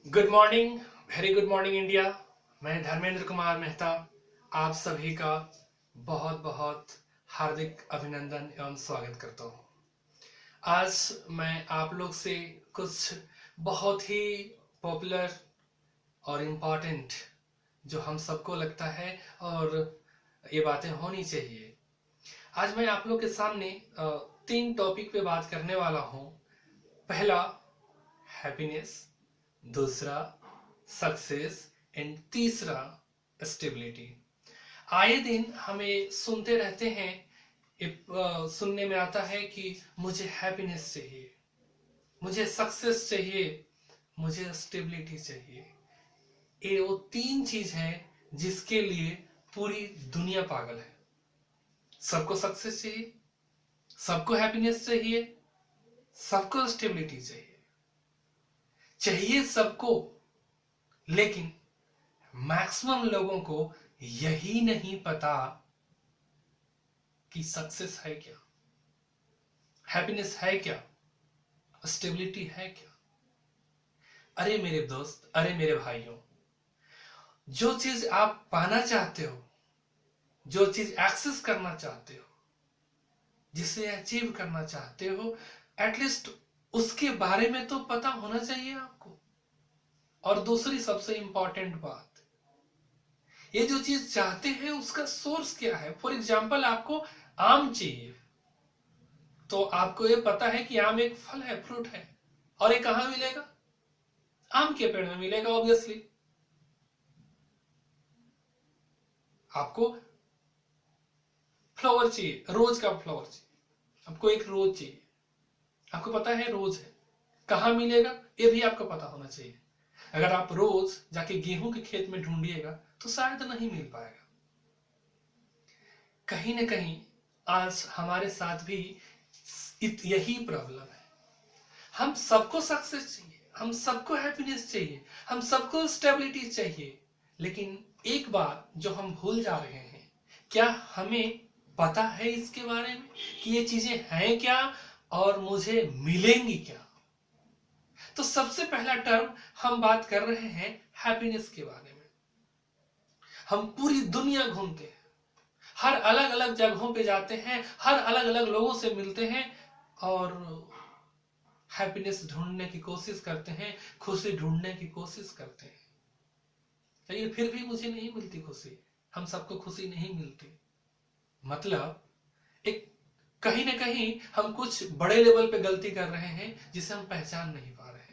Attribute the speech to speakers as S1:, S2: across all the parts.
S1: Good morning, very good morning India. मैं धर्मेंद्र कुमार मेहता आप सभी का बहुत बहुत हार्दिक अभिनंदन एवं स्वागत करता हूँ। आज मैं आप लोग से कुछ बहुत ही पॉपुलर और इम्पोर्टेंट जो हम सबको लगता है और ये बातें होनी चाहिए। आज मैं आप लोग के सामने 3 टॉपिक पे बात करने वाला हूँ। पहला हैप्पीनेस, दूसरा सक्सेस एंड तीसरा स्टेबिलिटी। आए दिन हमें सुनते रहते हैं, सुनने में आता है कि मुझे हैप्पीनेस चाहिए, मुझे सक्सेस चाहिए, मुझे स्टेबिलिटी चाहिए। ये वो 3 चीज है जिसके लिए पूरी दुनिया पागल है। सबको सक्सेस चाहिए, सबको हैप्पीनेस चाहिए, सबको स्टेबिलिटी चाहिए सबको। लेकिन मैक्सिमम लोगों को यही नहीं पता कि सक्सेस है क्या, हैप्पीनेस है क्या, स्टेबिलिटी है क्या। अरे मेरे दोस्त, अरे मेरे भाइयों, जो चीज आप पाना चाहते हो, जो चीज एक्सेस करना चाहते हो, जिसे अचीव करना चाहते हो, एटलीस्ट उसके बारे में तो पता होना चाहिए आपको। और दूसरी सबसे इंपॉर्टेंट बात, ये जो चीज चाहते हैं उसका सोर्स क्या है। फॉर एग्जाम्पल, आपको आम चाहिए तो आपको ये पता है कि आम एक फल है, फ्रूट है, और ये कहां मिलेगा? आम के पेड़ में मिलेगा ऑब्वियसली। आपको फ्लावर चाहिए, रोज का फ्लावर चाहिए, आपको एक रोज चाहिए, आपको पता है रोज है, कहां मिलेगा ये भी आपको पता होना चाहिए। अगर आप रोज जाके गेहूं के खेत में ढूंढिएगा तो शायद नहीं मिल पाएगा। कहीं ना कहीं आज हमारे साथ भी यही प्रॉब्लम है। हम सबको सक्सेस चाहिए, हम सबको हैप्पीनेस चाहिए, हम सबको स्टेबिलिटी चाहिए, लेकिन एक बात जो हम भूल जा रहे हैं, क्या हमें पता है इसके बारे में कि ये चीजें हैं क्या और मुझे मिलेंगी क्या? तो सबसे पहला टर्म हम बात कर रहे हैं हैप्पीनेस के बारे में। हम पूरी दुनिया घूमते हैं, हर अलग अलग जगहों पे जाते हैं, हर अलग अलग लोगों से मिलते हैं और हैप्पीनेस ढूंढने की कोशिश करते हैं, खुशी ढूंढने की कोशिश करते हैं, लेकिन फिर भी मुझे नहीं मिलती खुशी, हम सबको खुशी नहीं मिलती। मतलब एक कहीं ना कहीं हम कुछ बड़े लेवल पे गलती कर रहे हैं जिसे हम पहचान नहीं पा रहे हैं।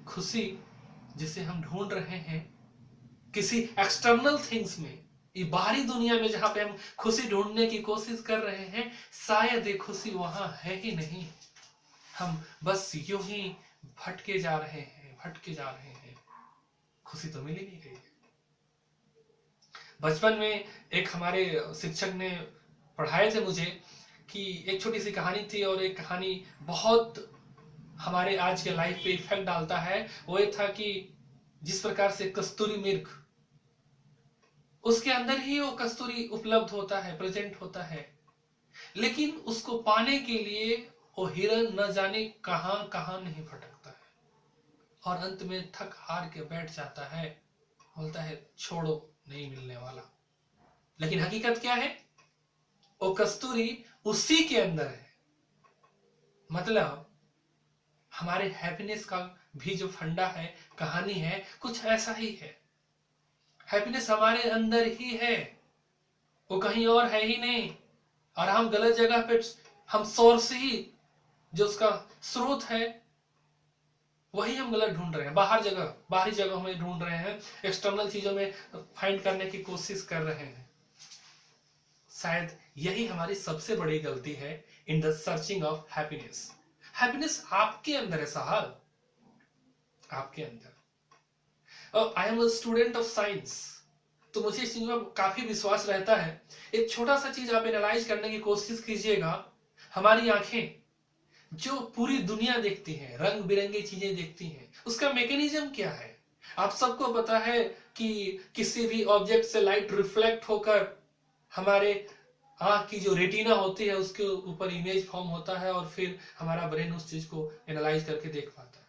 S1: खुशी जिसे हम ढूंढ रहे हैं किसी एक्सटर्नल थिंग्स में, ये बाहरी दुनिया में जहां पे हम खुशी ढूंढने की कोशिश कर रहे हैं, शायद ये खुशी वहां है ही नहीं। हम बस यूं ही भटके जा रहे हैं, भटके जा रहे हैं, खुशी तो मिल ही नहीं रही। बचपन में एक हमारे शिक्षक ने पढ़ाए थे मुझे कि एक छोटी सी कहानी थी, और एक कहानी बहुत हमारे आज के लाइफ पे इफेक्ट डालता है। वो ये था कि जिस प्रकार से कस्तूरी मृग, उसके अंदर ही वो कस्तूरी उपलब्ध होता है, प्रेजेंट होता है, लेकिन उसको पाने के लिए वो हिरन न जाने कहां कहां नहीं भटकता है, और अंत में थक हार के बैठ जाता है, बोलता है छोड़ो, नहीं मिलने वाला। लेकिन हकीकत क्या है? वो कस्तूरी उसी के अंदर है। मतलब हमारे हैप्पीनेस का भी जो फंडा है, कहानी है, कुछ ऐसा ही है। हैप्पीनेस हमारे अंदर ही है, वो कहीं और है ही नहीं। और हम गलत जगह पे, हम सोर्स ही जो उसका स्रोत है वही हम गलत ढूंढ रहे हैं, बाहरी जगहों में ढूंढ रहे हैं, एक्सटर्नल चीजों में फाइंड करने की कोशिश कर रहे हैं। शायद यही हमारी सबसे बड़ी गलती है in the searching of happiness. Happiness आपके अंदर है साहब, आपके अंदर। I am a student of science, तो मुझे इस चीज में काफी विश्वास रहता है। एक छोटा सा चीज आप एनालाइज करने की कोशिश कीजिएगा। हमारी आंखें जो पूरी दुनिया देखती हैं, रंग बिरंगी चीजें देखती हैं, उसका मैकेनिज्म क्या है? आप सबको पता है कि किसी भी ऑब्जेक्ट से लाइट रिफ्लेक्ट होकर हमारे आंख की जो रेटिना होती है उसके ऊपर इमेज फॉर्म होता है, और फिर हमारा ब्रेन उस चीज को एनालाइज करके देख पाता है।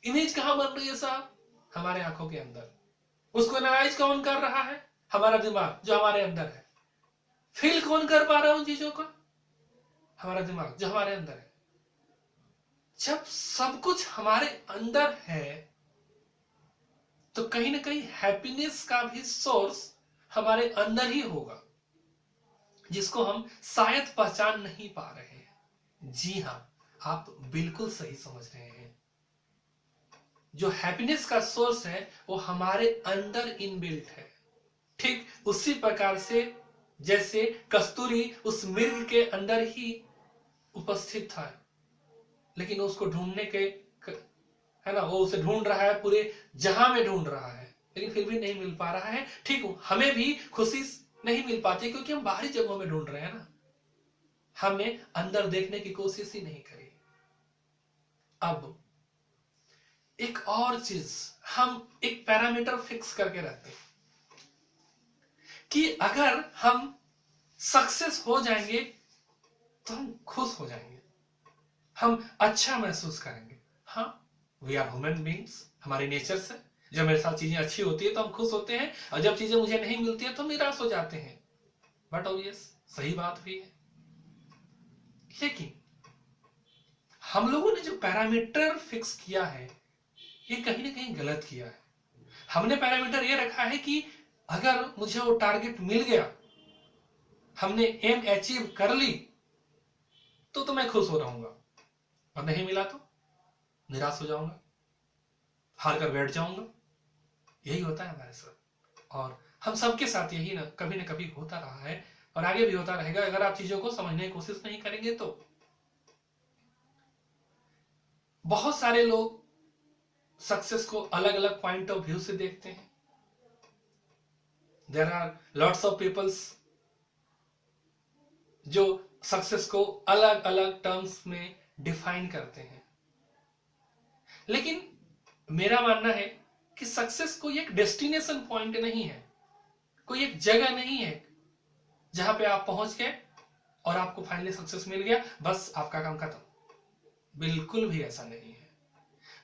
S1: इमेज कहां बन रही है साहब? हमारे आंखों के अंदर। उसको एनालाइज कौन कर रहा है? हमारा दिमाग जो हमारे अंदर है। फील कौन कर पा रहा है उन चीजों को? हमारा दिमाग जो हमारे अंदर है। जब सब कुछ हमारे अंदर है तो कहीं ना कहीं हैप्पीनेस का भी सोर्स हमारे अंदर ही होगा, जिसको हम शायद पहचान नहीं पा रहे हैं। जी हां, आप बिल्कुल सही समझ रहे हैं। जो हैप्पीनेस का सोर्स है वो हमारे अंदर इनबिल्ट है। ठीक उसी प्रकार से जैसे कस्तूरी उस मिर्ग के अंदर ही उपस्थित था, लेकिन उसको ढूंढने के, है ना, वो उसे ढूंढ रहा है, पूरे जहां में ढूंढ रहा है, लेकिन फिर भी नहीं मिल पा रहा है। ठीक हमें भी खुशी नहीं मिल पाती क्योंकि हम बाहरी जगहों में ढूंढ रहे हैं ना, हमने अंदर देखने की कोशिश ही नहीं करी। अब एक और चीज, हम एक पैरामीटर फिक्स करके रहते हैं कि अगर हम सक्सेस हो जाएंगे तो हम खुश हो जाएंगे, हम अच्छा महसूस करेंगे। हाँ, वी आर ह्यूमन बींग्स, हमारे नेचर से जब मेरे साथ चीजें अच्छी होती है तो हम खुश होते हैं, और जब चीजें मुझे नहीं मिलती है तो निराश हो जाते हैं। बट ऑब्वियस सही बात भी है। लेकिन हम लोगों ने जो पैरामीटर फिक्स किया है ये कहीं ना कहीं गलत किया है। हमने पैरामीटर ये रखा है कि अगर मुझे वो टारगेट मिल गया, हमने एम अचीव कर ली, तो मैं खुश हो रहूंगा, और नहीं मिला तो निराश हो जाऊंगा, हार कर बैठ जाऊंगा। यही होता है हमारे साथ, और हम सबके साथ यही ना कभी होता रहा है और आगे भी होता रहेगा अगर आप चीजों को समझने की कोशिश नहीं करेंगे तो। बहुत सारे लोग सक्सेस को अलग अलग पॉइंट ऑफ व्यू से देखते हैं। There are lots of peoples जो सक्सेस को अलग अलग टर्म्स में डिफाइन करते हैं। लेकिन मेरा मानना है कि सक्सेस कोई एक डेस्टिनेशन पॉइंट नहीं है, कोई एक जगह नहीं है जहां पे आप पहुंच गए और आपको फाइनली सक्सेस मिल गया, बस आपका काम खत्म। बिल्कुल भी ऐसा नहीं है।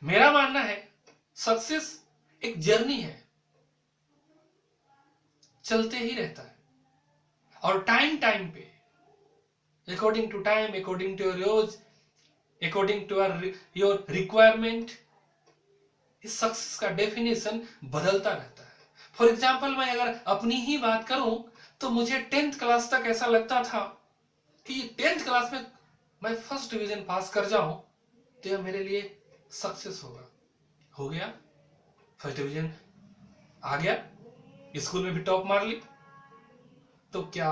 S1: मेरा मानना है सक्सेस एक जर्नी है, चलते ही रहता है, और टाइम टाइम पे, according to time, according to your age, according to your requirement, इस सक्सेस का डेफिनेशन बदलता रहता है। फॉर एग्जाम्पल मैं अगर अपनी ही बात करूं तो मुझे 10th क्लास तक ऐसा लगता था कि 10th क्लास में मैं फर्स्ट डिवीजन पास कर जाऊं तो यह मेरे लिए सक्सेस होगा। हो गया, फर्स्ट डिवीजन आ गया, स्कूल में भी टॉप मार ली, तो क्या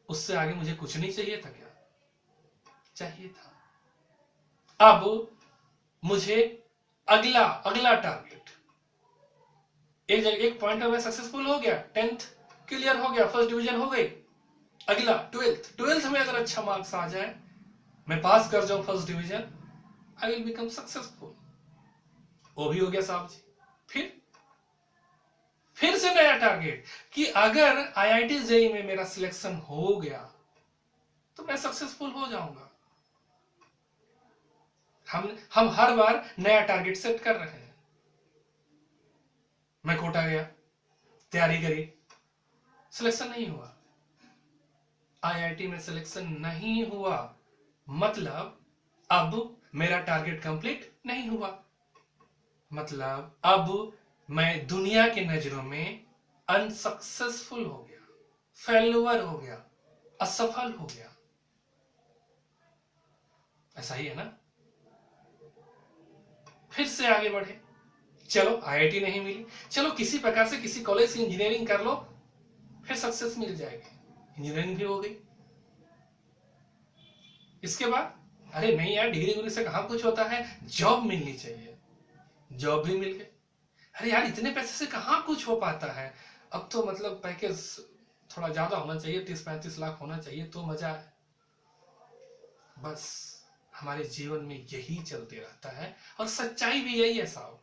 S1: उससे आगे मुझे कुछ नहीं चाहिए था? क्या चाहिए था? अब मुझे अगला अगला टारगेट, एक पॉइंट में मैं सक्सेसफुल हो गया, 10th क्लियर हो गया, फर्स्ट डिवीजन हो गई, अगला 12th में अगर अच्छा मार्क्स आ जाए, मैं पास कर जाऊं first division, I will become successful. वो भी हो गया साहब जी। फिर से नया टारगेट कि अगर आईआईटी जेईई में मेरा सिलेक्शन हो गया तो मैं सक्सेसफुल हो जाऊंगा। हम हर बार नया टारगेट सेट कर रहे हैं। मैं कोटा गया, तैयारी करी, सिलेक्शन नहीं हुआ, आईआईटी में सिलेक्शन नहीं हुआ, मतलब अब मेरा टारगेट कंप्लीट नहीं हुआ, मतलब अब मैं दुनिया के नजरों में अनसक्सेसफुल हो गया, फेल्यूअर हो गया, असफल हो गया। ऐसा ही है ना? फिर से आगे बढ़े, चलो आईआईटी नहीं मिली, चलो किसी प्रकार से किसी कॉलेज से इंजीनियरिंग कर लो, फिर सक्सेस मिल जाएगी, इंजीनियरिंग भी हो गई। इसके बाद अरे नहीं यार, डिग्री से कहां कुछ होता है, जॉब मिलनी चाहिए, जॉब भी मिल गई। अरे यार इतने पैसे से कहां कुछ हो पाता है, अब तो मतलब पैकेज थोड़ा ज्यादा होना चाहिए, 30-35 लाख होना चाहिए तो मजा है। बस हमारे जीवन में यही चलते रहता है, और सच्चाई भी यही है साहब।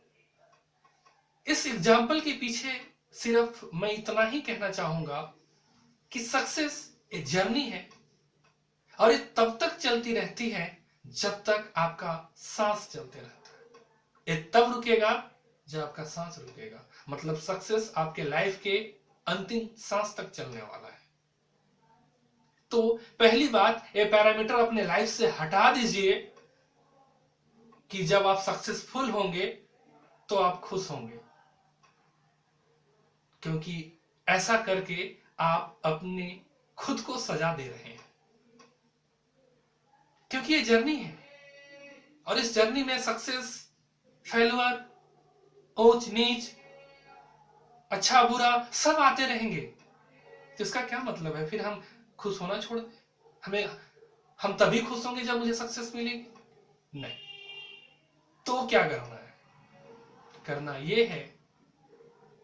S1: इस एग्जाम्पल के पीछे सिर्फ मैं इतना ही कहना चाहूंगा कि सक्सेस एक जर्नी है, और ये तब तक चलती रहती है जब तक आपका सांस चलते रहता है। ये तब रुकेगा जब आपका सांस रुकेगा। मतलब सक्सेस आपके लाइफ के अंतिम सांस तक चलने वाला है। तो पहली बात, ये पैरामीटर अपने लाइफ से हटा दीजिए कि जब आप सक्सेसफुल होंगे तो आप खुश होंगे, क्योंकि ऐसा करके आप अपने खुद को सजा दे रहे हैं। क्योंकि ये जर्नी है, और इस जर्नी में सक्सेस, फेल्यूर, ऊंच नीच, अच्छा बुरा सब आते रहेंगे। तो इसका क्या मतलब है? फिर हम खुश होना छोड़ दें? हम तभी खुश होंगे जब मुझे सक्सेस मिलेगी? नहीं। तो क्या करना है? करना यह है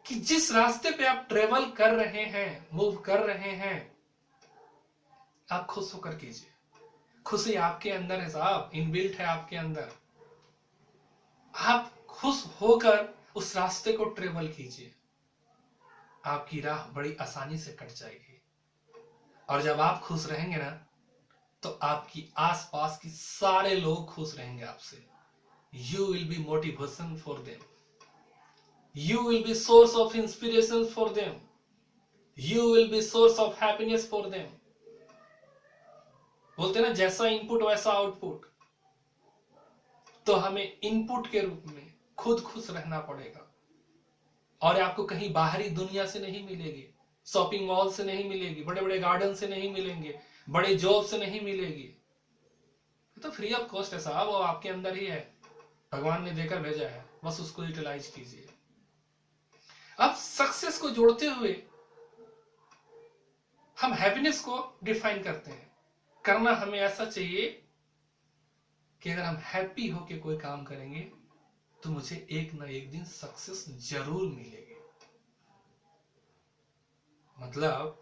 S1: कि जिस रास्ते पे आप ट्रेवल कर रहे हैं, मूव कर रहे हैं, आप खुश होकर कीजिए। खुशी आपके अंदर है साहब, इनबिल्ट है आपके अंदर। आप खुश होकर उस रास्ते को ट्रेवल कीजिए, आपकी राह बड़ी आसानी से कट जाएगी। और जब आप खुश रहेंगे ना, तो आपकी आसपास की सारे लोग खुश रहेंगे आपसे। You will be motivation for them, you will be source of inspiration for them, you will be source of happiness for them। बोलते ना, जैसा इनपुट वैसा आउटपुट। तो हमें इनपुट के रूप में खुद खुश रहना पड़ेगा, और आपको कहीं बाहरी दुनिया से नहीं मिलेगी, शॉपिंग मॉल से नहीं मिलेगी, बड़े बड़े गार्डन से नहीं मिलेंगे, बड़े जॉब से नहीं मिलेगी। तो फ्री ऑफ कॉस्ट है साहब, वो आपके अंदर ही है, भगवान ने देकर भेजा है, बस उसको यूटिलाइज कीजिए। अब सक्सेस को जोड़ते हुए हम हैप्पीनेस को डिफाइन करते हैं। करना हमें ऐसा चाहिए कि अगर हम हैप्पी होके कोई काम करेंगे तो मुझे एक ना एक दिन सक्सेस जरूर मिलेगी। मतलब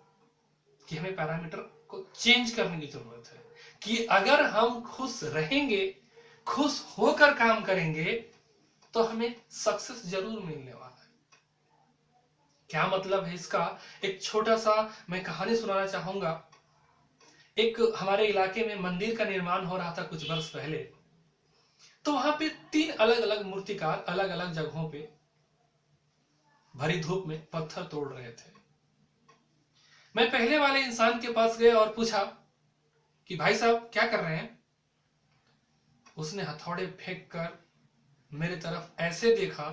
S1: कि हमें पैरामीटर को चेंज करने की जरूरत है कि अगर हम खुश रहेंगे, खुश होकर काम करेंगे, तो हमें सक्सेस जरूर मिलने वाला है। क्या मतलब है इसका? एक छोटा सा मैं कहानी सुनाना चाहूंगा। एक हमारे इलाके में मंदिर का निर्माण हो रहा था कुछ वर्ष पहले। तो वहां पे 3 अलग अलग मूर्तिकार अलग अलग जगहों पे भरी धूप में पत्थर तोड़ रहे थे। मैं पहले वाले इंसान के पास गया और पूछा कि भाई साहब क्या कर रहे हैं? उसने हथौड़े फेंक कर मेरे तरफ ऐसे देखा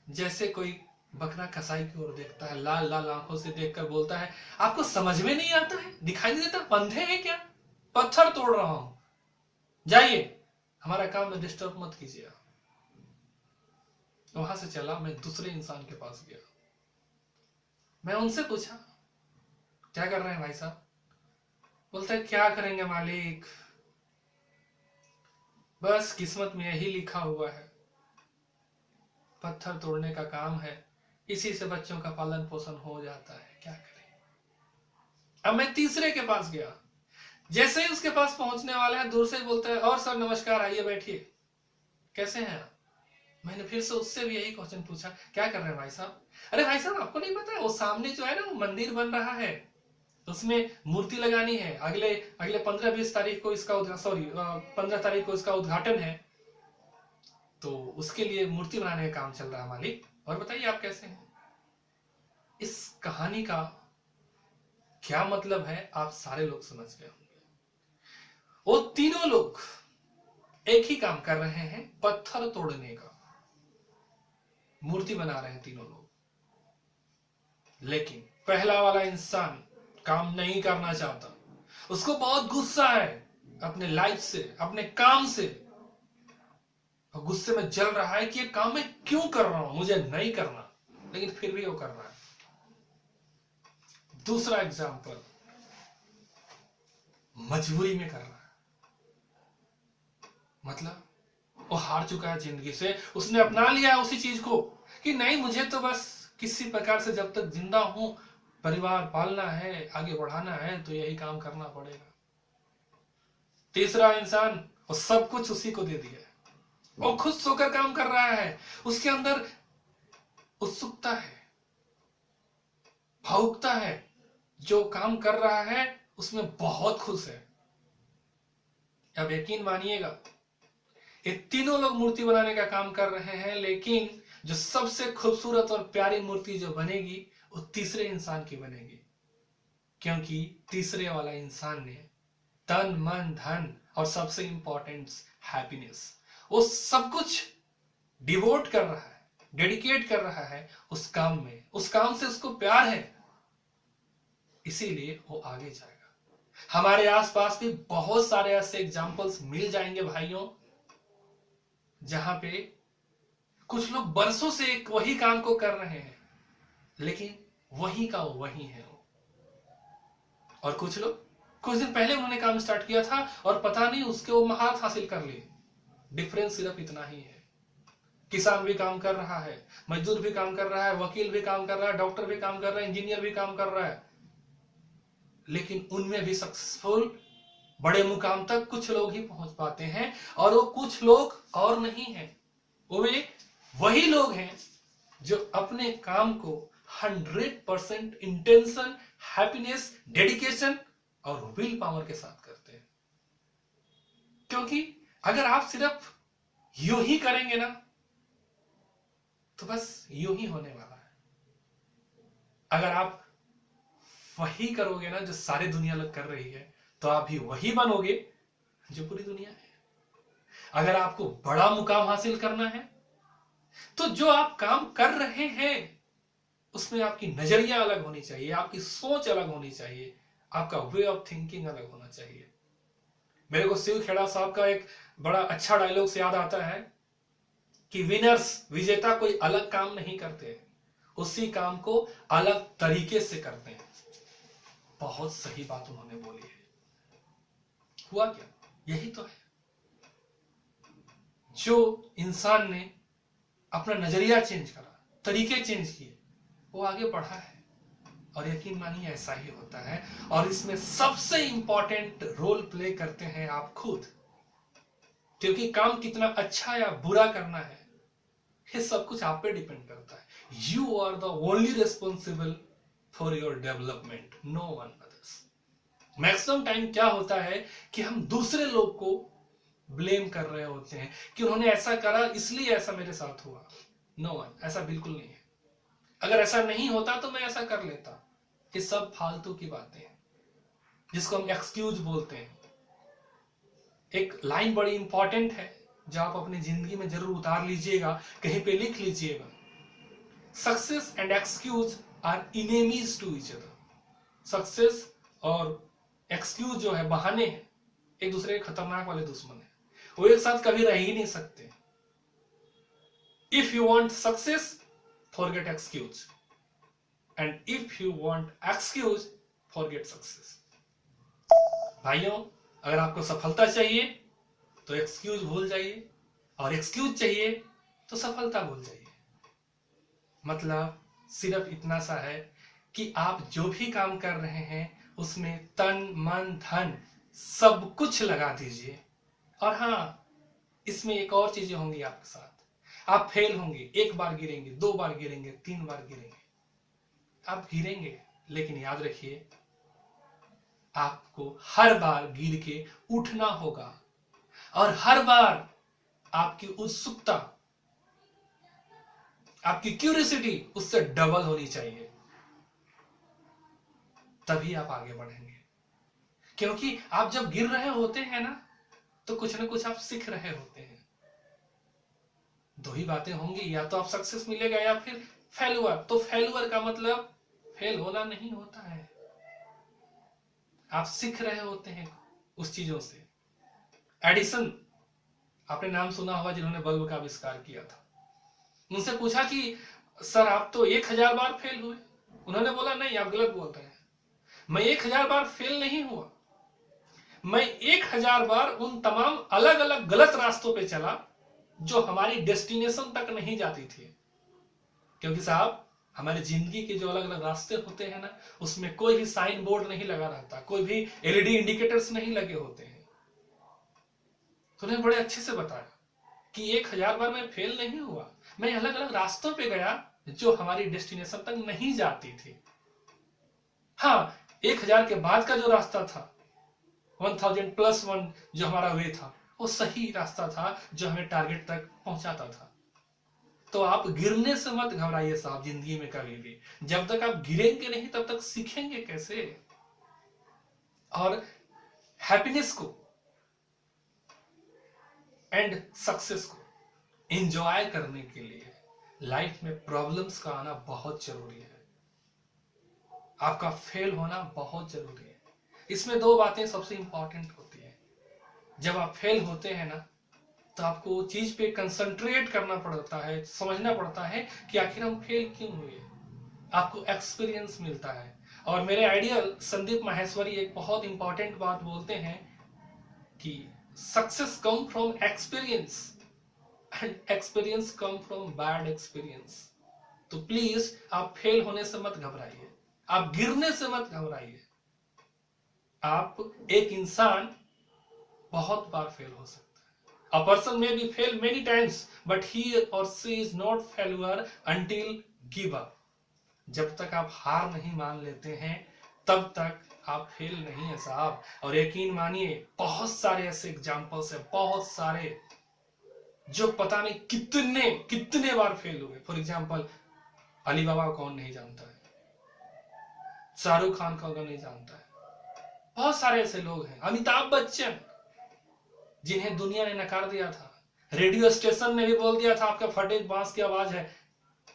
S1: जैसे कोई बकरा कसाई की ओर देखता है, लाल लाल आंखों से देखकर बोलता है, आपको समझ में नहीं आता है? दिखाई नहीं देता? अंधे हैं क्या? पत्थर तोड़ रहा हूं, जाइए, हमारा काम में डिस्टर्ब मत कीजिए। वहां से चला, मैं दूसरे इंसान के पास गया। मैं उनसे पूछा, क्या कर रहे हैं भाई साहब? बोलता है, क्या करेंगे मालिक, बस किस्मत में यही लिखा हुआ है, पत्थर तोड़ने का काम है, इसी से बच्चों का पालन पोषण हो जाता है, क्या करें। अब मैं तीसरे के पास गया। जैसे ही उसके पास पहुंचने वाला है, दूर से बोलता है, और सर नमस्कार, आइए बैठिए, कैसे हैं आप? मैंने फिर से उससे भी यही क्वेश्चन पूछा, क्या कर रहे हैं भाई साहब? अरे भाई साहब, आपको नहीं पता है वो सामने जो है ना, वो मंदिर बन रहा है, उसमें मूर्ति लगानी है, अगले 15-20 तारीख को इसका 15 तारीख को इसका उद्घाटन है, तो उसके लिए मूर्ति बनाने का काम चल रहा है मालिक, और बताइए आप कैसे हैं? इस कहानी का क्या मतलब है आप सारे लोग समझ गए होंगे। वो तीनों लोग एक ही काम कर रहे हैं, पत्थर तोड़ने का, मूर्ति बना रहे हैं तीनों लोग। लेकिन पहला वाला इंसान काम नहीं करना चाहता, उसको बहुत गुस्सा है अपने लाइफ से, अपने काम से, और गुस्से में जल रहा है कि ये काम मैं क्यों कर रहा हूं, मुझे नहीं करना, लेकिन फिर भी वो कर रहा है। दूसरा एग्जाम्पल, मजबूरी में कर रहा है, मतलब वो हार चुका है जिंदगी से, उसने अपना लिया है उसी चीज को कि नहीं, मुझे तो बस किसी प्रकार से जब तक जिंदा हूं, परिवार पालना है, आगे बढ़ाना है, तो यही काम करना पड़ेगा। तीसरा इंसान, वो सब कुछ उसी को दे दिया है, वो खुश होकर काम कर रहा है, उसके अंदर उत्सुकता है, भावुकता है, जो काम कर रहा है उसमें बहुत खुश है। अब यकीन मानिएगा, ये तीनों लोग मूर्ति बनाने का काम कर रहे हैं, लेकिन जो सबसे खूबसूरत और प्यारी मूर्ति जो बनेगी वो तीसरे इंसान की बनेगी, क्योंकि तीसरे वाला इंसान ने तन मन धन और सबसे इंपॉर्टेंट हैप्पीनेस, वो सब कुछ डिवोट कर रहा है, डेडिकेट कर रहा है उस काम में, उस काम से उसको प्यार है, इसीलिए वो आगे जाएगा। हमारे आसपास भी बहुत सारे ऐसे एग्जाम्पल्स मिल जाएंगे भाइयों, जहां पे कुछ लोग बरसों से एक वही काम को कर रहे हैं, लेकिन वही का वही है वो। और कुछ लोग कुछ दिन पहले उन्होंने काम स्टार्ट किया था और पता नहीं उसके वो महारत हासिल कर लिए। डिफरेंस सिर्फ इतना ही है। किसान भी काम कर रहा है, मजदूर भी काम कर रहा है, वकील भी काम कर रहा है, डॉक्टर भी काम कर रहा है, इंजीनियर भी काम कर रहा है, लेकिन उनमें भी सक्सेसफुल बड़े मुकाम तक कुछ लोग ही पहुंच पाते हैं, और वो कुछ लोग और नहीं है, वो वही लोग हैं जो अपने काम को 100% इंटेंशन, हैप्पीनेस, डेडिकेशन और विल पावर के साथ करते हैं। क्योंकि अगर आप सिर्फ यूं ही करेंगे ना, तो बस यूं ही होने वाला है। अगर आप वही करोगे ना जो सारी दुनिया लोग कर रही है, तो आप भी वही बनोगे जो पूरी दुनिया है। अगर आपको बड़ा मुकाम हासिल करना है, तो जो आप काम कर रहे हैं उसमें आपकी नजरिया अलग होनी चाहिए, आपकी सोच अलग होनी चाहिए, आपका वे ऑफ थिंकिंग अलग होना चाहिए। मेरे को शिव खेड़ा साहब का एक बड़ा अच्छा डायलॉग से याद आता है कि विनर्स, विजेता कोई अलग काम नहीं करते, उसी काम को अलग तरीके से करते हैं। बहुत सही बात उन्होंने बोली है। हुआ क्या? यही तो है, जो इंसान ने अपना नजरिया चेंज करा, तरीके चेंज किए, वो आगे बढ़ा है। और यकीन मानिए ऐसा ही होता है, और इसमें सबसे इंपॉर्टेंट रोल प्ले करते हैं आप खुद। क्योंकि काम कितना अच्छा या बुरा करना है, ये सब कुछ आप पे डिपेंड करता है। You are the only responsible for your development, no one others. Maximum time क्या होता है कि हम दूसरे लोग को ब्लेम कर रहे होते हैं कि उन्होंने ऐसा करा इसलिए ऐसा मेरे साथ हुआ। नो वन, ऐसा बिल्कुल नहीं है। अगर ऐसा नहीं होता तो मैं ऐसा कर लेता। ये सब फालतू की बातें हैं, जिसको हम एक्सक्यूज बोलते हैं। एक लाइन बड़ी इंपॉर्टेंट है जो आप अपनी जिंदगी में जरूर उतार लीजिएगा, कहीं पे लिख लीजिएगा। Success and excuse are enemies to each other. Success और एक्सक्यूज जो है, बहाने हैं, एक दूसरे के खतरनाक वाले दुश्मन है, वो एक साथ कभी रह ही नहीं सकते। If you want success, forget excuse, and if you want excuse, forget success। भाइयों, अगर आपको सफलता चाहिए तो एक्सक्यूज भूल जाइए, और एक्सक्यूज चाहिए तो सफलता भूल जाइए। मतलब सिर्फ इतना सा है कि आप जो भी काम कर रहे हैं उसमें तन मन धन सब कुछ लगा दीजिए। और हाँ, इसमें एक और चीजें होंगी आपके साथ। आप फेल होंगे, एक बार गिरेंगे, 2 बार गिरेंगे, 3 बार गिरेंगे, आप गिरेंगे, लेकिन याद रखिए आपको हर बार गिर के उठना होगा, और हर बार आपकी उत्सुकता, आपकी क्यूरियोसिटी उससे डबल होनी चाहिए, तभी आप आगे बढ़ेंगे। क्योंकि आप जब गिर रहे होते हैं ना, तो कुछ ना कुछ आप सीख रहे होते हैं। 2 ही बातें होंगी, या तो आप सक्सेस मिलेगा या फिर फेलुअर। तो फेलुअर का मतलब फेल होना नहीं होता है, आप सीख रहे होते हैं उस चीजों से। एडिसन, आपने नाम सुना होगा, जिन्होंने बल्ब का आविष्कार किया था। उनसे पूछा कि सर आप तो 1000 बार फेल हुए। उन्होंने बोला नहीं, आप गलत बोल रहे हैं, मैं 1000 बार फेल नहीं हुआ, मैं 1000 बार उन तमाम अलग अलग गलत रास्तों पे चला जो हमारी डेस्टिनेशन तक नहीं जाती थी। क्योंकि साहब, हमारी जिंदगी के जो अलग अलग रास्ते होते हैं ना, उसमें कोई भी साइन बोर्ड नहीं लगा रहता, कोई भी एलईडी इंडिकेटर्स नहीं लगे होते हैं। तो उन्हें बड़े अच्छे से बताया कि 1000 बार मैं फेल नहीं हुआ, मैं अलग अलग रास्तों पे गया जो हमारी डेस्टिनेशन तक नहीं जाती थी। हाँ, 1000 के बाद का जो रास्ता था, 1000+1 जो हमारा वे था, वो सही रास्ता था जो हमें टारगेट तक पहुंचाता था। तो आप गिरने से मत घबराइए साहब जिंदगी में कभी भी। जब तक आप गिरेंगे नहीं तब तक सीखेंगे कैसे। और हैप्पीनेस को एंड सक्सेस को एंजॉय करने के लिए लाइफ में प्रॉब्लम्स का आना बहुत जरूरी है। आपका फेल होना बहुत जरूरी है। इसमें दो बातें सबसे इंपॉर्टेंट होती है। जब आप फेल होते हैं ना तो आपको चीज पे कंसंट्रेट करना पड़ता है, समझना पड़ता है कि आखिर हम फेल क्यों हुए। आपको एक्सपीरियंस मिलता है। और मेरे आइडियल संदीप माहेश्वरी एक बहुत इंपॉर्टेंट बात बोलते हैं कि success come from experience and experience come from bad experience. तो प्लीज आप फेल होने से मत घबराइए, आप गिरने से मत घबराइए। आप एक इंसान बहुत बार फेल हो सकता है। A person may be fail many times, but he or she is not failure until give up. जब तक आप हार नहीं मान लेते हैं तब तक आप फेल नहीं है साहब। और यकीन मानिए बहुत सारे ऐसे एग्जाम्पल्स है, बहुत सारे जो पता नहीं कितने कितने बार फेल हुए। फॉर एग्जाम्पल अली बाबा को कौन नहीं जानता है, शाहरुख खान को कौन नहीं जानता है। बहुत सारे ऐसे लोग हैं, अमिताभ बच्चन जिन्हें दुनिया ने नकार दिया था। रेडियो स्टेशन ने भी बोल दिया था आपका फटे बांस की आवाज है,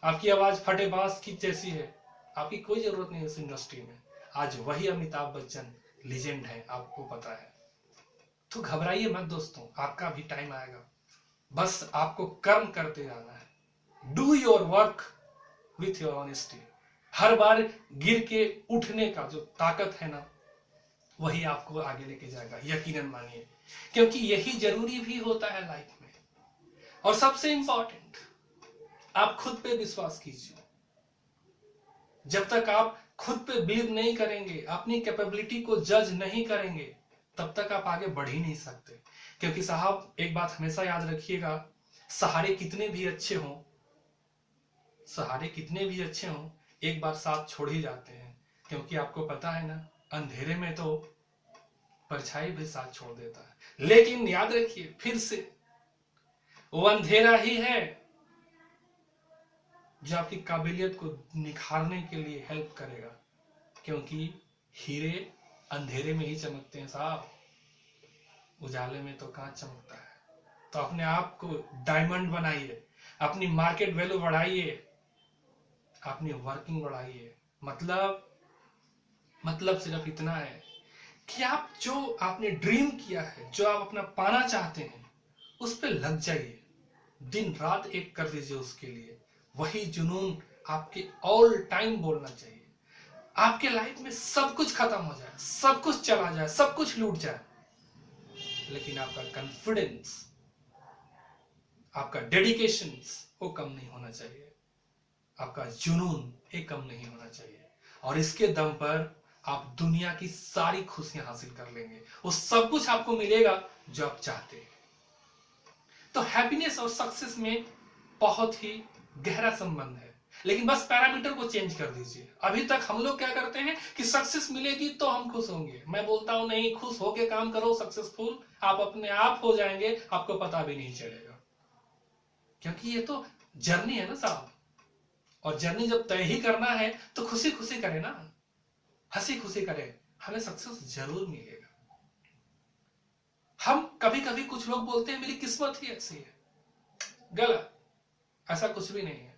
S1: आपकी आवाज फटे बांस की जैसी है, आपकी कोई जरूरत नहीं है इस इंडस्ट्री में। आज वही अमिताभ बच्चन लीजेंड है, आपको पता है। तो घबराइए मत दोस्तों, आपका भी टाइम आएगा। बस आपको कर्म करते जाना है। Do your work with your honesty. हर बार गिर के उठने का जो ताकत है ना वही आपको आगे लेके जाएगा, यकीनन मानिए। क्योंकि यही जरूरी भी होता है लाइफ में। और सबसे इंपॉर्टेंट, आप खुद पे विश्वास कीजिए। जब तक आप खुद पे बिलीव नहीं करेंगे, अपनी कैपेबिलिटी को जज नहीं करेंगे, तब तक आप आगे बढ़ ही नहीं सकते। क्योंकि साहब एक बात हमेशा याद रखिएगा, सहारे कितने भी अच्छे हों, सहारे कितने भी अच्छे हों, एक बार साथ छोड़ ही जाते हैं। क्योंकि आपको पता है ना, अंधेरे में तो परछाई भी साथ छोड़ देता है। लेकिन याद रखिए फिर से, वो अंधेरा ही है जो आपकी काबिलियत को निखारने के लिए हेल्प करेगा। क्योंकि हीरे अंधेरे में ही चमकते हैं साहब, उजाले में तो कहां चमकता है। तो अपने आप को डायमंड बनाइए, अपनी मार्केट वैल्यू बढ़ाइए, अपनी वर्किंग बढ़ाइए। मतलब सिर्फ इतना है कि आप जो आपने ड्रीम किया है, जो आप अपना पाना चाहते हैं, उस पर लग जाइए, दिन रात एक कर दीजिए उसके लिए। वही जुनून आपके ऑल टाइम बोलना चाहिए। आपके लाइफ में सब कुछ खत्म हो जाए, सब कुछ चला जाए, सब कुछ लूट जाए, लेकिन आपका कॉन्फिडेंस, आपका डेडिकेशन वो कम नहीं होना चाहिए, आपका जुनून ये कम नहीं होना चाहिए। और इसके दम पर आप दुनिया की सारी खुशियां हासिल कर लेंगे। वो सब कुछ आपको मिलेगा जो आप चाहते हैं। तो हैप्पीनेस और सक्सेस में बहुत ही गहरा संबंध है। लेकिन बस पैरामीटर को चेंज कर दीजिए। अभी तक हम लोग क्या करते हैं कि सक्सेस मिलेगी तो हम खुश होंगे। मैं बोलता हूं नहीं, खुश होके काम करो, सक्सेसफुल आप अपने आप हो जाएंगे, आपको पता भी नहीं चलेगा। क्योंकि ये तो जर्नी है ना साहब, और जर्नी जब तय ही करना है तो खुशी खुशी करे ना, हंसी खुशी करे, हमें सक्सेस जरूर मिलेगा। हम कभी कभी कुछ लोग बोलते हैं मेरी किस्मत ही ऐसी है, गलत, ऐसा कुछ भी नहीं है।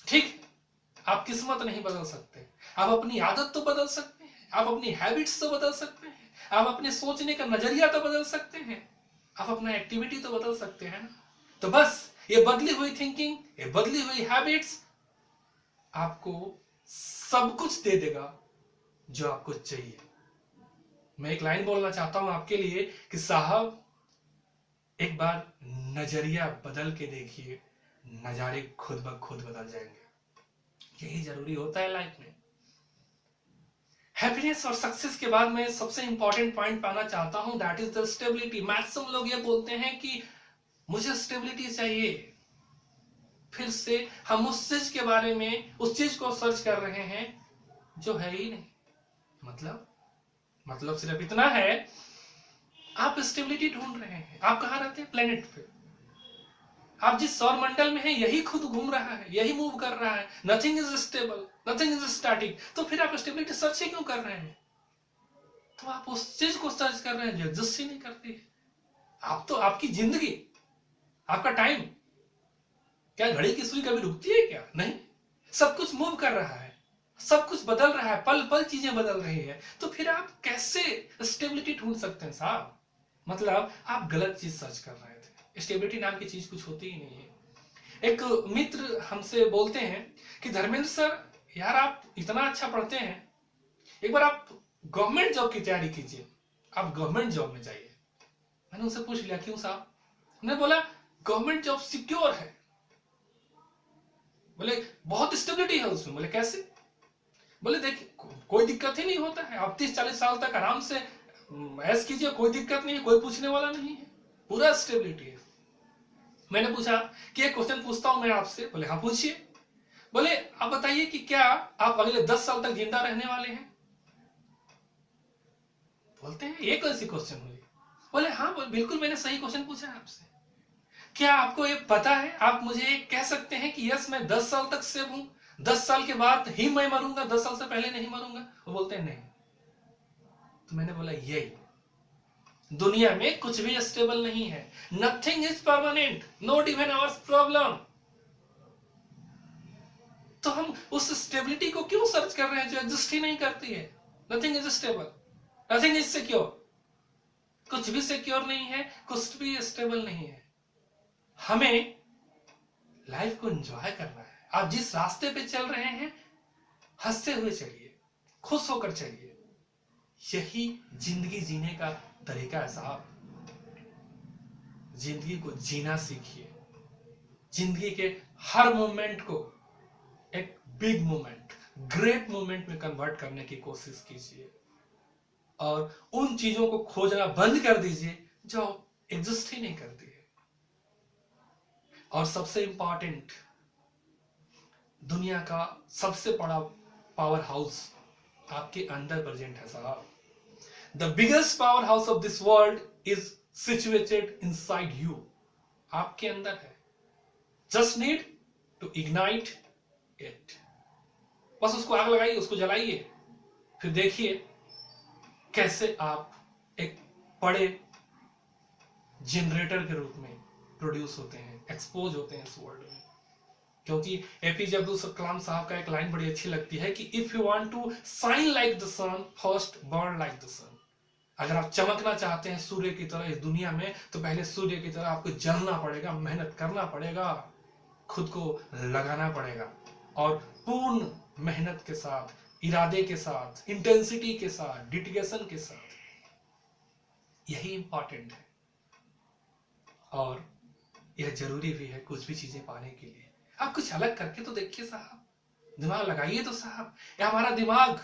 S1: ठीक, आप किस्मत नहीं बदल सकते, आप अपनी आदत तो बदल सकते हैं, आप अपनी हैबिट्स तो बदल सकते हैं, आप अपने सोचने का नजरिया तो बदल सकते हैं, आप अपना एक्टिविटी तो बदल सकते हैं ना। तो बस ये बदली हुई थिंकिंग, ये बदली हुई हैबिट्स आपको सब कुछ दे देगा जो आपको चाहिए। मैं एक लाइन बोलना चाहता हूं आपके लिए कि साहब एक बार नजरिया बदल के देखिए, नजारे खुद ब खुद बदल जाएंगे। यही जरूरी होता है लाइफ में। हैप्पीनेस और सक्सेस के बाद मैं सबसे इंपॉर्टेंट पॉइंट पाना चाहता हूं, that is the stability. Maximum लोग ये बोलते हैं कि मुझे स्टेबिलिटी चाहिए। फिर से हम उस चीज के बारे में, उस चीज को सर्च कर रहे हैं जो है ही नहीं। मतलब सिर्फ इतना है, आप स्टेबिलिटी ढूंढ रहे हैं। आप कहाँ रहते हैं? प्लेनेट पे। आप जिस सौर मंडल में हैं यही खुद घूम रहा है, यही मूव कर रहा है। Nothing is stable, nothing is static. तो फिर आप स्टेबिलिटी सर्च ही क्यों कर रहे हैं? तो आप उस चीज को सर्च कर रहे हैं जो एग्जिस्ट ही नहीं करती। आप तो, आपकी जिंदगी, आपका टाइम, क्या घड़ी की सुई कभी रुकती है क्या? नहीं, सब कुछ मूव कर रहा है, सब कुछ बदल रहा है, पल पल चीजें बदल रही है। तो फिर आप कैसे स्टेबिलिटी ढूंढ सकते हैं साहब? मतलब आप गलत चीज सर्च कर रहे थे। स्टेबिलिटी नाम की चीज कुछ होती ही नहीं है। एक मित्र हमसे बोलते हैं कि धर्मेंद्र सर, यार आप इतना अच्छा पढ़ते हैं, एक बार आप गवर्नमेंट जॉब की तैयारी कीजिए, आप गवर्नमेंट जॉब में जाइए। मैंने उनसे पूछ लिया, क्यों साहब? उन्होंने बोला गवर्नमेंट जॉब सिक्योर है। बोले बहुत स्टेबिलिटी है उसमें। बोले कैसे? बोले देखिए, कोई दिक्कत ही नहीं होता है, आप 30-40 साल तक आराम से ऐश कीजिए, कोई दिक्कत नहीं है, कोई पूछने वाला नहीं है, पूरा स्टेबिलिटी है। मैंने पूछा कि एक क्वेश्चन पूछता हूं मैं आपसे। बोले हाँ पूछिए। बोले आप बताइए कि क्या आप अगले 10 साल तक जिंदा रहने वाले हैं? बोलते हैं ये कौन सी क्वेश्चन हुई? बोले हाँ, बोले बिल्कुल मैंने सही क्वेश्चन पूछा है आपसे। क्या आपको ये पता है, आप मुझे कह सकते हैं कि यस मैं 10 साल तक सेव हूं, 10 साल के बाद ही मैं मरूंगा, 10 साल से पहले नहीं मरूंगा? वो बोलते हैं नहीं। तो मैंने बोला यही, दुनिया में कुछ भी स्टेबल नहीं है। Nothing is permanent, not even our problem. तो हम उस स्टेबिलिटी को क्यों सर्च कर रहे हैं जो एग्जिस्ट ही नहीं करती है? Nothing is stable, nothing is secure. कुछ भी सिक्योर नहीं है, कुछ भी स्टेबल नहीं है। हमें लाइफ को एंजॉय करना है। आप जिस रास्ते पे चल रहे हैं, हंसते हुए चलिए, खुश होकर चलिए। यही जिंदगी जीने का तरीका है साहब। जिंदगी को जीना सीखिए। जिंदगी के हर मोमेंट को एक बिग मोमेंट, ग्रेट मोमेंट में कन्वर्ट करने की कोशिश कीजिए, और उन चीजों को खोजना बंद कर दीजिए जो एग्जिस्ट ही नहीं करती है। और सबसे इंपॉर्टेंट, दुनिया का सबसे बड़ा पावर हाउस आपके अंदर प्रेजेंट है साहब। The biggest power house of this world is situated inside you. आपके अंदर है, just need to ignite it. बस उसको आग लगाइए, उसको जलाइए, फिर देखिए कैसे आप एक बड़े जनरेटर के रूप में प्रोड्यूस होते हैं, एक्सपोज होते हैं इस वर्ल्ड में। क्योंकि एपीजे अब्दुल कलाम साहब का एक लाइन बड़ी अच्छी लगती है कि if you want to shine like the sun, first burn like the sun. अगर आप चमकना चाहते हैं सूर्य की तरह इस दुनिया में, तो पहले सूर्य की तरह आपको जलना पड़ेगा, मेहनत करना पड़ेगा, खुद को लगाना पड़ेगा, और पूर्ण मेहनत के साथ, इरादे के साथ, इंटेंसिटी के साथ, डेडिकेशन के साथ। यही इंपॉर्टेंट है, और यह जरूरी भी है कुछ भी चीजें पाने के लिए। आप कुछ अलग करके तो देखिए साहब, दिमाग लगाइए तो साहब। या हमारा दिमाग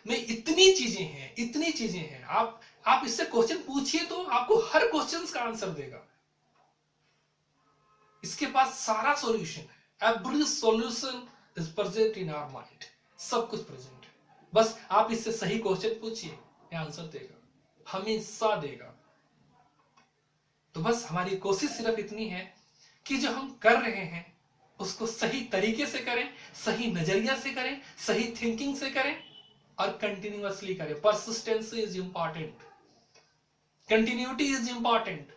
S1: में इतनी चीजें हैं, इतनी चीजें हैं। आप इससे क्वेश्चन पूछिए तो आपको हर क्वेश्चन का आंसर देगा। इसके पास सारा सॉल्यूशन है। Every solution is present in our mind. सब कुछ प्रेजेंट है, बस आप इससे सही क्वेश्चन पूछिए, ये आंसर देगा, हमेशा देगा। तो बस हमारी कोशिश सिर्फ इतनी है कि जो हम कर रहे हैं उसको सही तरीके से करें, सही नजरिया से करें, सही थिंकिंग से करें, और कंटिन्यूअसली करें। Persistency is important, continuity is important.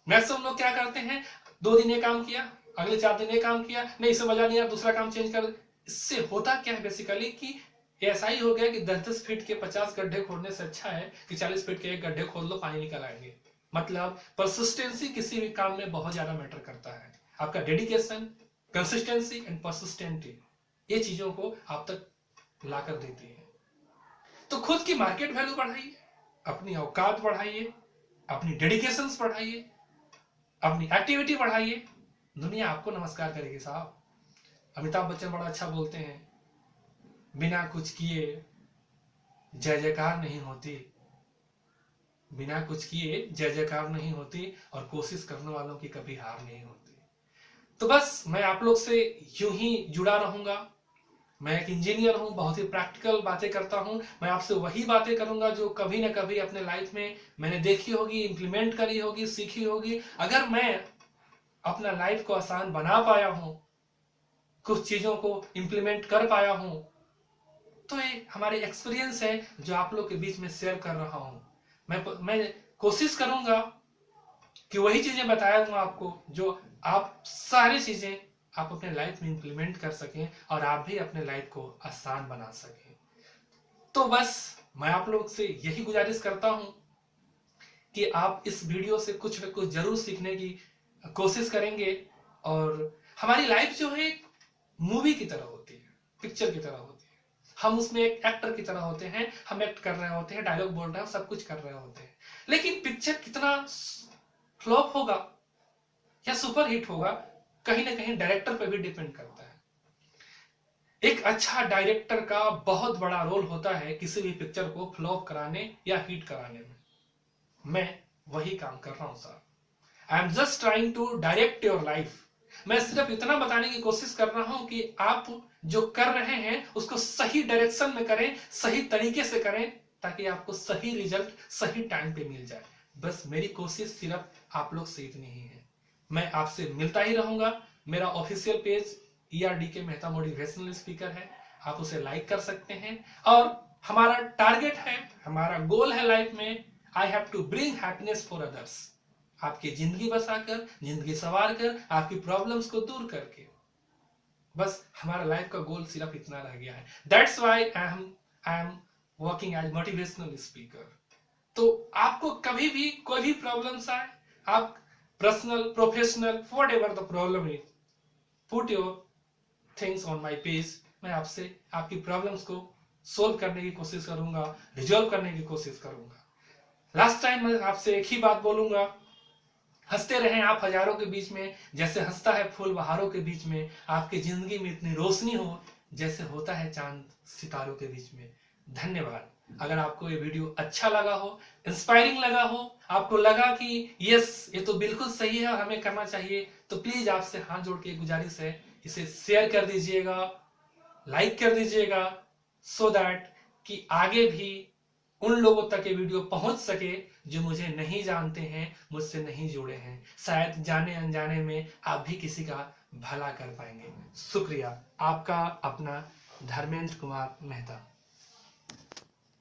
S1: Maximum लोग क्या करते हैं, 2 दिन ये काम किया, अगले 4 दिन ये काम किया, नहीं इसे मजा नहीं आया, दूसरा काम चेंज कर। इससे होता क्या है बेसिकली कि ऐसा ही हो गया कि 10-10 फीट के 50 गड्ढे खोदने से अच्छा है कि 40 फीट के एक गड्ढे खोद लो, पानी निकल आएंगे। मतलब परसिस्टेंसी किसी भी काम में बहुत ज्यादा मैटर करता है। आपका डेडिकेशन, कंसिस्टेंसी एंड परसिस्टेंटी, ये चीजों को आप तक लाकर देती है। तो खुद की मार्केट वैल्यू बढ़ाइए, अपनी औकात बढ़ाइए, अपनी डेडिकेशंस बढ़ाइए, अपनी एक्टिविटी बढ़ाइए, दुनिया आपको नमस्कार करेगी साहब। अमिताभ बच्चन बड़ा अच्छा बोलते हैं, बिना कुछ किए जय जयकार नहीं होती, बिना कुछ किए जय जयकार नहीं होती, और कोशिश करने वालों की कभी हार नहीं होती। तो बस मैं आप लोग से यूं ही जुड़ा रहूंगा, मैं एक इंजीनियर हूं, बहुत ही प्रैक्टिकल बातें करता हूं। मैं आपसे वही बातें करूंगा जो कभी ना कभी अपने लाइफ में मैंने देखी होगी, इंप्लीमेंट करी होगी, सीखी होगी। अगर मैं अपना लाइफ को आसान बना पाया हूं, कुछ चीजों को इंप्लीमेंट कर पाया हूं, तो ये हमारे एक्सपीरियंस है जो आप लोग के बीच में शेयर कर रहा हूं। मैं कोशिश करूंगा कि वही चीजें बताया हूं आपको जो आप सारी चीजें आप अपने लाइफ में इंप्लीमेंट कर सकें और आप भी अपने लाइफ को आसान बना सकें। तो बस मैं आप लोग से यही गुजारिश करता हूं कि आप इस वीडियो से कुछ न कुछ जरूर सीखने की कोशिश करेंगे। और हमारी लाइफ जो है एक मूवी की तरह होती है, पिक्चर की तरह होती है। हम उसमें एक एक्टर की तरह होते हैं, हम एक्ट कर रहे होते हैं, डायलॉग बोल रहे हैं, सब कुछ कर रहे होते हैं। लेकिन पिक्चर कितना फ्लॉप होगा या सुपर हिट होगा, कहीं ना कहीं डायरेक्टर पर भी डिपेंड करता है। एक अच्छा डायरेक्टर का बहुत बड़ा रोल होता है किसी भी पिक्चर को फ्लॉप कराने या हिट कराने में। मैं वही काम कर रहा हूं sir. I am just trying to direct your life. मैं सिर्फ इतना बताने की कोशिश कर रहा हूं कि आप जो कर रहे हैं उसको सही डायरेक्शन में करें, सही तरीके से करें, ताकि आपको सही रिजल्ट सही टाइम पे मिल जाए। बस मेरी कोशिश सिर्फ आप लोग से इतनी ही है। मैं आपसे मिलता ही रहूंगा। मेरा official page ERDK Mehta motivational speaker है, आप उसे लाइक कर सकते हैं। और हमारा टारगेट है, हमारा गोल है लाइफ में, I have to bring happiness for others. आपकी जिंदगी बसाकर, जिंदगी संवार कर, आपकी प्रॉब्लम्स को दूर करके। बस हमारा लाइफ का गोल सिर्फ इतना रह गया है। That's why I am working as motivational speaker. तो आपको कभी भी कोई भी प्रॉब्लम्स आए, आप personal, professional, whatever the problem is, put your things on my page. मैं आपसे आपकी प्रॉब्लम्स को सोल्व करने की कोशिश करूंगा, रिजॉल्व करने की कोशिश करूंगा। लास्ट टाइम मैं आपसे एक ही बात बोलूंगा, हंसते रहें आप हजारों के बीच में, जैसे हंसता है फूल बहारों के बीच में। आपकी जिंदगी में इतनी रोशनी हो जैसे होता है चांद सितारों के बीच में। धन्यवाद। अगर आपको ये वीडियो अच्छा लगा हो, इंस्पायरिंग लगा हो, आपको लगा कि यस ये तो बिल्कुल सही है और हमें करना चाहिए, तो प्लीज आपसे हाथ जोड़ के गुजारिश है, इसे शेयर कर दीजिएगा, लाइक कर दीजिएगा, सो दैट कि आगे भी उन लोगों तक ये वीडियो पहुंच सके जो मुझे नहीं जानते हैं, मुझसे नहीं जुड़े हैं। शायद जाने अनजाने में आप भी किसी का भला कर पाएंगे। शुक्रिया। आपका अपना धर्मेंद्र कुमार मेहता।